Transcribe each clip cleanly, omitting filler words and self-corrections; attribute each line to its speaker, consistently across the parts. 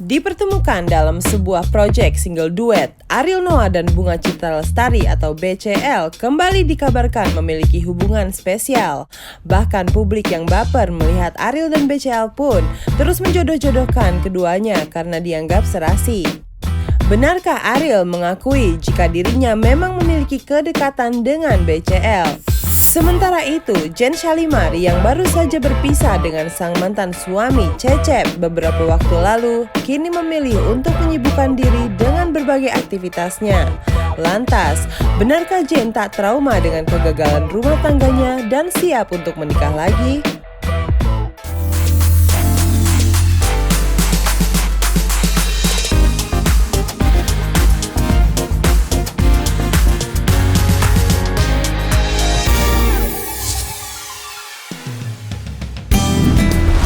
Speaker 1: Dipertemukan dalam sebuah proyek single duet, Ariel Noah dan Bunga Citra Lestari atau BCL kembali dikabarkan memiliki hubungan spesial. Bahkan publik yang baper melihat Ariel dan BCL pun terus menjodoh-jodohkan keduanya karena dianggap serasi. Benarkah Ariel mengakui jika dirinya memang memiliki kedekatan dengan BCL? Sementara itu, Jen Shalimar yang baru saja berpisah dengan sang mantan suami Cecep beberapa waktu lalu, kini memilih untuk menyibukkan diri dengan berbagai aktivitasnya. Lantas, benarkah Jen tak trauma dengan kegagalan rumah tangganya dan siap untuk menikah lagi?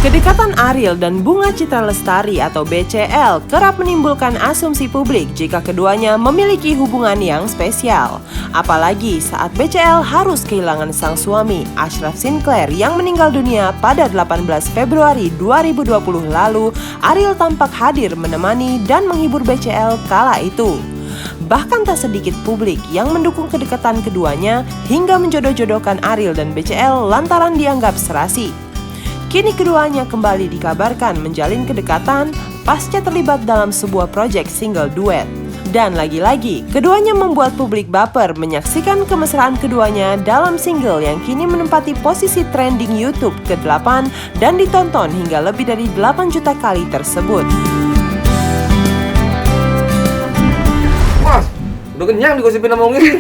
Speaker 1: Kedekatan Ariel dan Bunga Citra Lestari atau BCL kerap menimbulkan asumsi publik jika keduanya memiliki hubungan yang spesial. Apalagi saat BCL harus kehilangan sang suami, Ashraf Sinclair, yang meninggal dunia pada 18 Februari 2020 lalu, Ariel tampak hadir menemani dan menghibur BCL kala itu. Bahkan tak sedikit publik yang mendukung kedekatan keduanya hingga menjodoh-jodohkan Ariel dan BCL lantaran dianggap serasi. Kini keduanya kembali dikabarkan menjalin kedekatan pasca terlibat dalam sebuah proyek single duet. Dan lagi-lagi, keduanya membuat publik baper menyaksikan kemesraan keduanya dalam single yang kini menempati posisi trending YouTube ke-8 dan ditonton hingga lebih dari 8 juta kali tersebut.
Speaker 2: Wah, udah kenyang digosipin sama Ongis.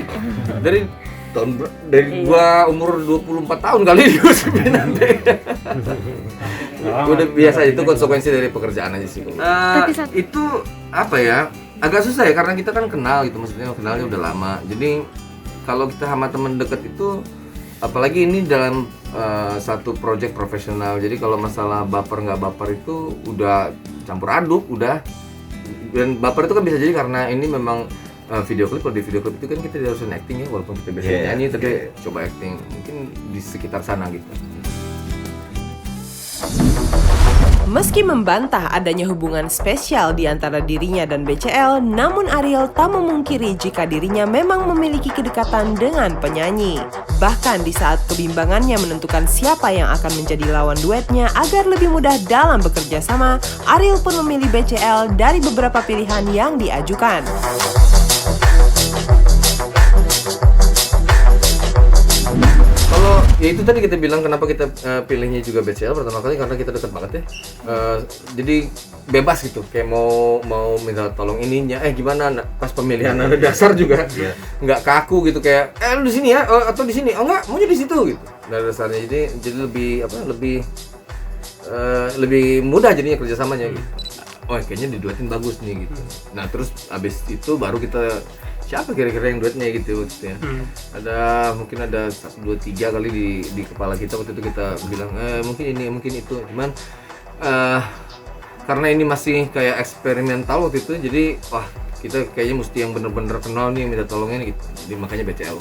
Speaker 2: Dari gua umur 24 tahun kali digosipin nanti. Udah biasa, itu konsekuensi dari pekerjaan aja sih. Itu apa ya? Agak susah ya karena kita kan kenal gitu, maksudnya kenalnya udah lama. Jadi kalau kita sama temen deket itu, apalagi ini dalam satu project profesional. Jadi kalau masalah baper nggak baper itu udah campur aduk, udah. Dan baper itu kan bisa jadi karena ini memang video klip. Kalau di video klip itu kan kita harus acting ya, walaupun kita biasanya nyanyi, tapi coba acting mungkin di sekitar sana gitu.
Speaker 1: Meski membantah adanya hubungan spesial di antara dirinya dan BCL, namun Ariel tak memungkiri jika dirinya memang memiliki kedekatan dengan penyanyi. Bahkan di saat kebimbangannya menentukan siapa yang akan menjadi lawan duetnya agar lebih mudah dalam bekerja sama, Ariel pun memilih BCL dari beberapa pilihan yang diajukan.
Speaker 2: Ya itu tadi kita bilang kenapa kita pilihnya juga BCL pertama kali karena kita dekat banget ya. Jadi bebas gitu, kayak mau minta tolong ininya, gimana pas pemilihan nada dasar juga nggak kaku gitu, kayak lu di sini ya, atau di sini, enggak maunya di situ gitu. Nada dasarnya jadi lebih mudah jadinya kerjasamanya gitu. Oh kayaknya diduetin bagus nih gitu. Nah terus abis itu baru kita siapa kira-kira yang duetnya gitu ya. Mungkin ada 1, 2, 3 kali di kepala kita waktu itu kita bilang mungkin ini mungkin itu, cuman karena ini masih kayak eksperimental waktu itu, jadi wah kita kayaknya mesti yang bener-bener kenal nih yang minta tolongin gitu, jadi makanya BCL.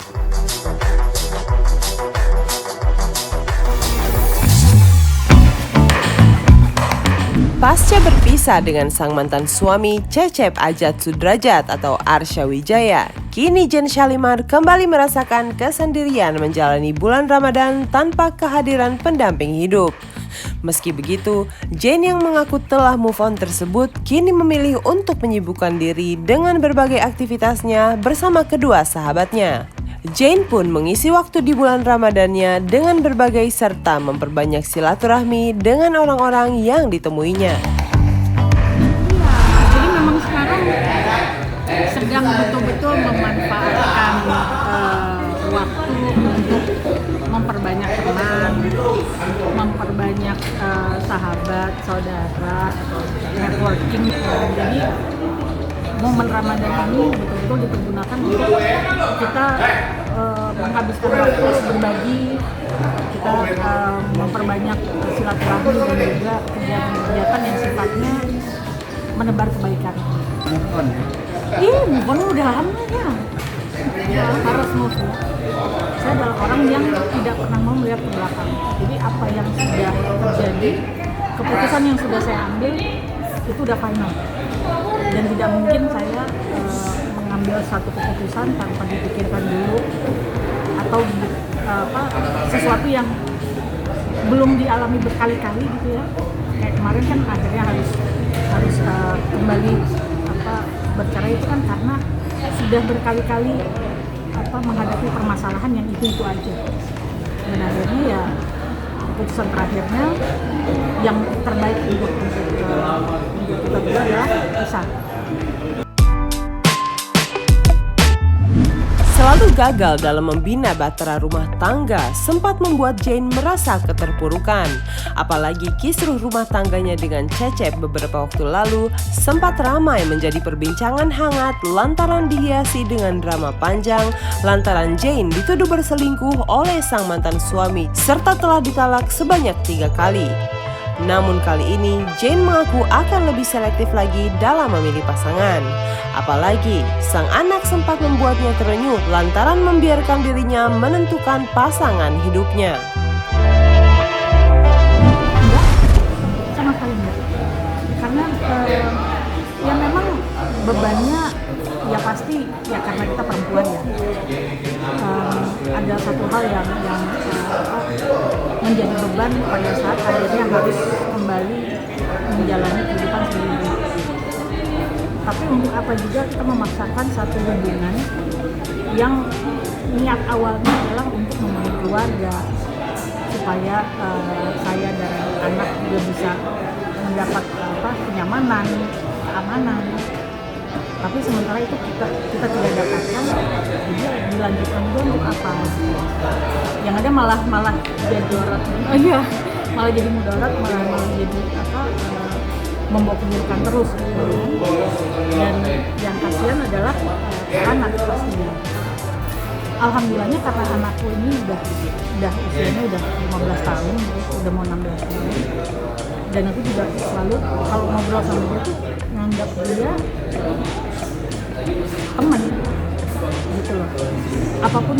Speaker 1: Pasca berpisah dengan sang mantan suami Cecep Ajat Sudrajat atau Arsya Wijaya, kini Jen Shalimar kembali merasakan kesendirian menjalani bulan Ramadan tanpa kehadiran pendamping hidup. Meski begitu, Jen yang mengaku telah move on tersebut kini memilih untuk menyibukkan diri dengan berbagai aktivitasnya bersama kedua sahabatnya. Jane pun mengisi waktu di bulan Ramadannya dengan berbagai serta memperbanyak silaturahmi dengan orang-orang yang ditemuinya.
Speaker 3: Jadi memang sekarang sedang betul-betul memanfaatkan waktu untuk memperbanyak teman, memperbanyak sahabat, saudara, atau networking. Jadi momen Ramadan ini betul-betul dipergunakan untuk kita menghabiskan waktu berbagi, kita memperbanyak silaturahmi dan juga kegiatan-kegiatan yang sifatnya menebar kebaikan.
Speaker 4: Move on ya?
Speaker 3: Iya, move on udah lama ya. Ya, harus move on. Saya adalah orang yang tidak pernah mau melihat ke belakang. Jadi apa yang sudah terjadi, keputusan yang sudah saya ambil, itu udah final dan tidak mungkin saya mengambil satu keputusan tanpa dipikirkan dulu atau sesuatu yang belum dialami berkali-kali gitu ya. Kayak kemarin kan akhirnya harus kembali bercerai itu kan karena sudah berkali-kali menghadapi permasalahan yang itu aja. Dan akhirnya ya keputusan terakhirnya yang terbaik untuk kita berdua adalah pisah.
Speaker 1: Selalu gagal dalam membina bahtera rumah tangga sempat membuat Jane merasa keterpurukan. Apalagi kisruh rumah tangganya dengan Cecep beberapa waktu lalu sempat ramai menjadi perbincangan hangat lantaran dihiasi dengan drama panjang lantaran Jane dituduh berselingkuh oleh sang mantan suami serta telah ditalak sebanyak 3 kali. Namun kali ini Jane mengaku akan lebih selektif lagi dalam memilih pasangan. Apalagi sang anak sempat membuatnya terenyuh lantaran membiarkan dirinya menentukan pasangan hidupnya.
Speaker 3: Enggak, sama sekali enggak. Karena ya memang bebannya ya pasti ya karena kita perempuan ya. Ada satu hal yang menjadi beban pada saat akhirnya harus kembali menjalani kehidupan sendiri. Tapi untuk apa juga kita memaksakan satu hubungan yang niat awalnya adalah untuk membangun keluarga supaya saya dan anak juga bisa mendapat kenyamanan, keamanan. Tapi sementara itu kita tidak dapatkan, jadi dilanjutkan juga untuk apa? Yang ada malah jadi mudarat, malah jadi mudarat, malah jadi membawa keburukan terus. Dan yang kasihan adalah anak pastinya. Alhamdulillahnya karena anakku ini udah usianya udah 15 tahun, udah mau 16 tahun. Dan aku juga selalu kalau ngobrol sama dia tuh nganggap dia teman gitu loh. Apapun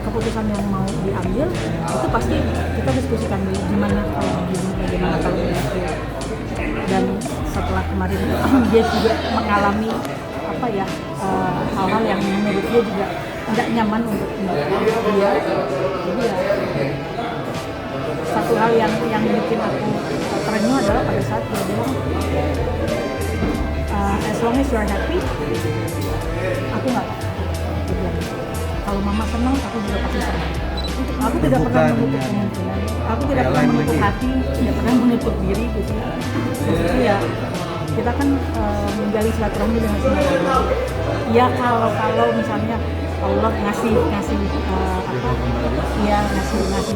Speaker 3: keputusan yang mau diambil itu pasti kita diskusikan dulu gimana kalau begini, bagaimana kalau begitu. Dan setelah kemarin dia juga mengalami hal-hal yang menurut dia juga tidak nyaman untuk dia. Jadi ya satu hal yang bikin aku terenyuh adalah pada saat dia bilang as long as you're happy, aku nggak apa-apa. Kalau mama senang, aku juga pasti senang. Aku tidak pernah menutup kemungkinan. Aku tidak pernah menutup hati, tidak pernah menutup diri gitu. Jadi ya kita kan menjalin silaturahmi dengan semua orang. Ya kalau misalnya Allah ngasih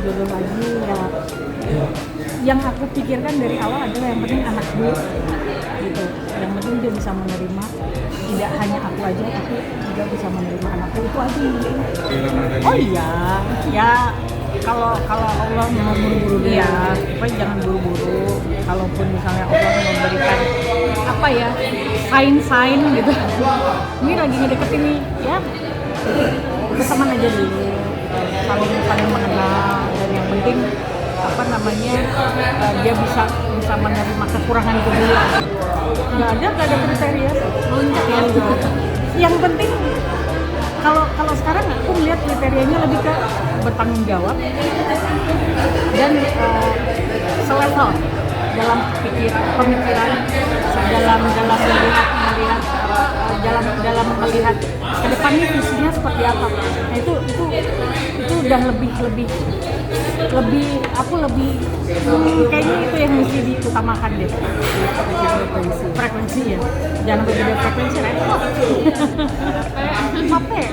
Speaker 3: jodoh lagi ya. Yang aku pikirkan dari awal adalah yang penting anak dulu gitu. Yang penting dia bisa menerima tidak hanya aku aja tapi juga bisa menerima anakku, itu aja. Oh iya, ya kalau Allah mau buru-buru dia, jangan buru-buru. Kalaupun misalnya Allah memberikan sign gitu, ini lagi ngedeketin nih, ya berteman aja dulu, saling mengenal, dan yang penting dia bisa menerima kekurangan itu dulu. Nggak ada kriteria loncat ya gitu. Yang penting kalau sekarang aku melihat kriterianya lebih ke bertanggung jawab dan selevel dalam pemikiran, dalam melihat ke depannya visinya seperti apa. Nah itu udah lebih kayaknya itu yang mesti diutamakan deh. Frekuensi ya, jangan berbeda frekuensi repot. Capek.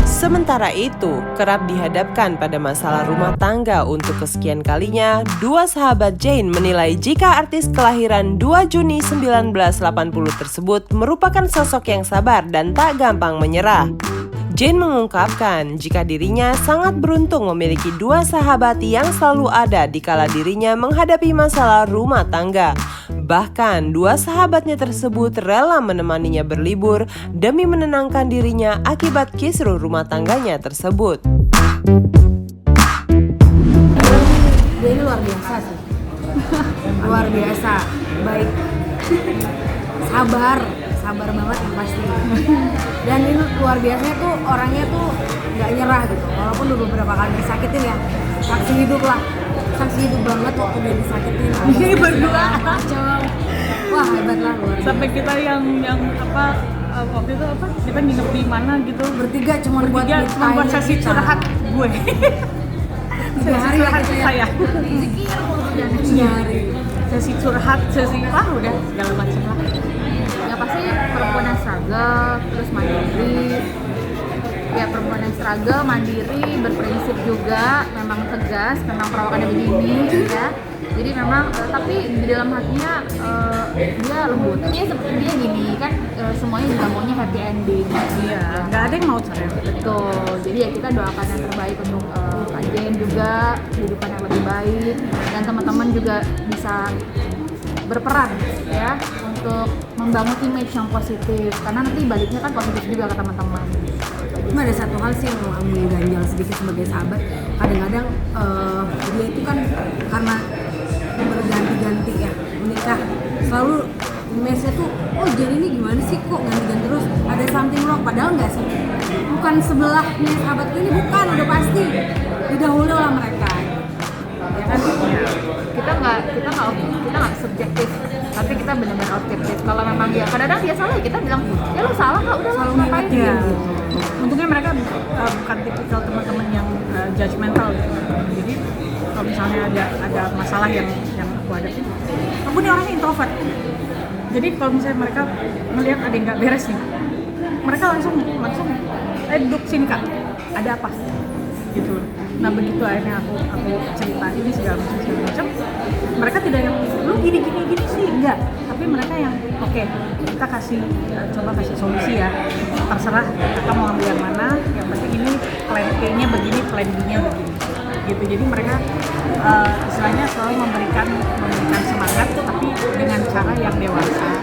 Speaker 1: Sementara itu, kerap dihadapkan pada masalah rumah tangga untuk kesekian kalinya, dua sahabat Jane menilai jika artis kelahiran 2 Juni 1980 tersebut merupakan sosok yang sabar dan tak gampang menyerah. Jane mengungkapkan jika dirinya sangat beruntung memiliki dua sahabat yang selalu ada di kala dirinya menghadapi masalah rumah tangga. Bahkan dua sahabatnya tersebut rela menemaninya berlibur demi menenangkan dirinya akibat kisruh rumah tangganya tersebut.
Speaker 4: biasa, baik, sabar banget yang pasti. Dan ini luar biasanya tuh orangnya tuh nggak nyerah gitu, walaupun udah beberapa kali disakitin ya, saksi hidup banget waktu dia disakitin.
Speaker 3: Ini berdua.
Speaker 4: Macam, wah hebat lah luar biasa.
Speaker 3: Sampai kita yang apa waktu itu apa kita nginep di mana gitu
Speaker 4: Bertiga cuma buat
Speaker 3: buat sesi curhat gue.
Speaker 4: 3 hari ya gitu ya.
Speaker 3: Saya.
Speaker 4: Zikir mulu hari.
Speaker 3: Sesi curhat, sesi udah segala macam lah.
Speaker 5: Ya pasti perempuan yang struggle, terus mandiri. Ya perempuan yang struggle, mandiri, berprinsip juga, memang tegas, memang perawakannya begini, ya. Jadi memang, tapi di dalam hatinya dia lembut. Dia seperti dia gini kan, semuanya juga maunya happy ending.
Speaker 3: Iya, nggak ada yang mau cerai.
Speaker 5: Betul. Jadi ya kita doakan yang terbaik untuk Kak Jen juga, kehidupan yang lebih baik, dan teman-teman juga bisa berperan ya untuk membangun image yang positif. Karena nanti baliknya kan positif juga ke teman-teman.
Speaker 4: Cuma ada satu hal sih yang mengganjal sedikit sebagai sahabat. Kadang-kadang dia itu kan karena berganti-ganti ya menikah, selalu image-nya tuh, oh jadi ini gimana sih kok ganti-ganti terus, ada something wrong, padahal nggak sih, bukan sebelahnya sahabatku ini, bukan, udah pasti didahului oleh mereka ya kan.
Speaker 5: Kita nggak subjektif, tapi kita benar-benar objektif. Kalau memang dia kadang-kadang dia salah, ya kita bilang ya lu salah kak, udah
Speaker 4: Selalu
Speaker 5: ngapain
Speaker 4: ngingetin
Speaker 5: ya.
Speaker 4: gitu.
Speaker 3: Untungnya mereka bukan tipikal teman-teman yang judgmental gitu. Jadi kalau misalnya ada masalah yang aku hadapin, aku nih orangnya introvert. Jadi kalau misalnya mereka melihat ada yang nggak beres nih, mereka langsung duduk sini kak, ada apa? Gitu. Nah begitu akhirnya aku cerita ini segala macam, mereka tidak yang lu gini sih, enggak. Tapi mereka yang oke, kita coba kasih solusi ya. Terserah kakak mau ambil yang mana, yang penting ini plan A-nya begini, plan B-nya begini. Gitu. Jadi mereka istilahnya selalu memberikan semangat, tapi dengan cara yang dewasa.